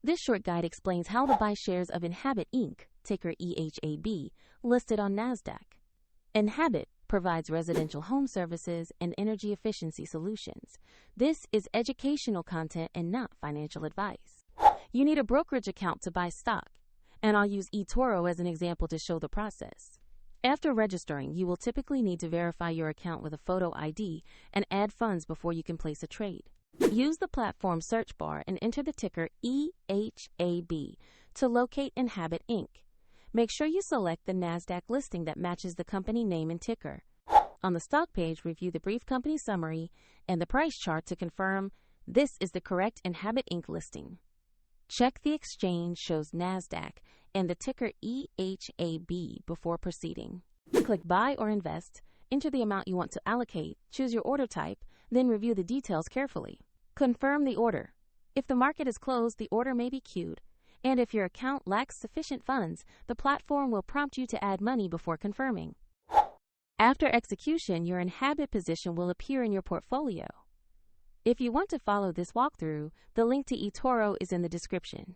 This short guide explains how to buy shares of Enhabit Inc., ticker EHAB, listed on NASDAQ. Enhabit provides residential home services and energy efficiency solutions. This is educational content and not financial advice. You need a brokerage account to buy stock, and I'll use eToro as an example to show the process. After registering, you will typically need to verify your account with a photo ID and add funds before you can place a trade. Use the platform search bar and enter the ticker EHAB to locate Enhabit Inc. Make sure you select the NASDAQ listing that matches the company name and ticker. On the stock page, review the brief company summary and the price chart to confirm this is the correct Enhabit Inc. listing. Check the exchange shows NASDAQ and the ticker EHAB before proceeding. Click Buy or Invest, enter the amount you want to allocate, choose your order type, then review the details carefully. Confirm the order. If the market is closed, the order may be queued, and if your account lacks sufficient funds, the platform will prompt you to add money before confirming. After execution, your Enhabit position will appear in your portfolio. If you want to follow this walkthrough, the link to eToro is in the description.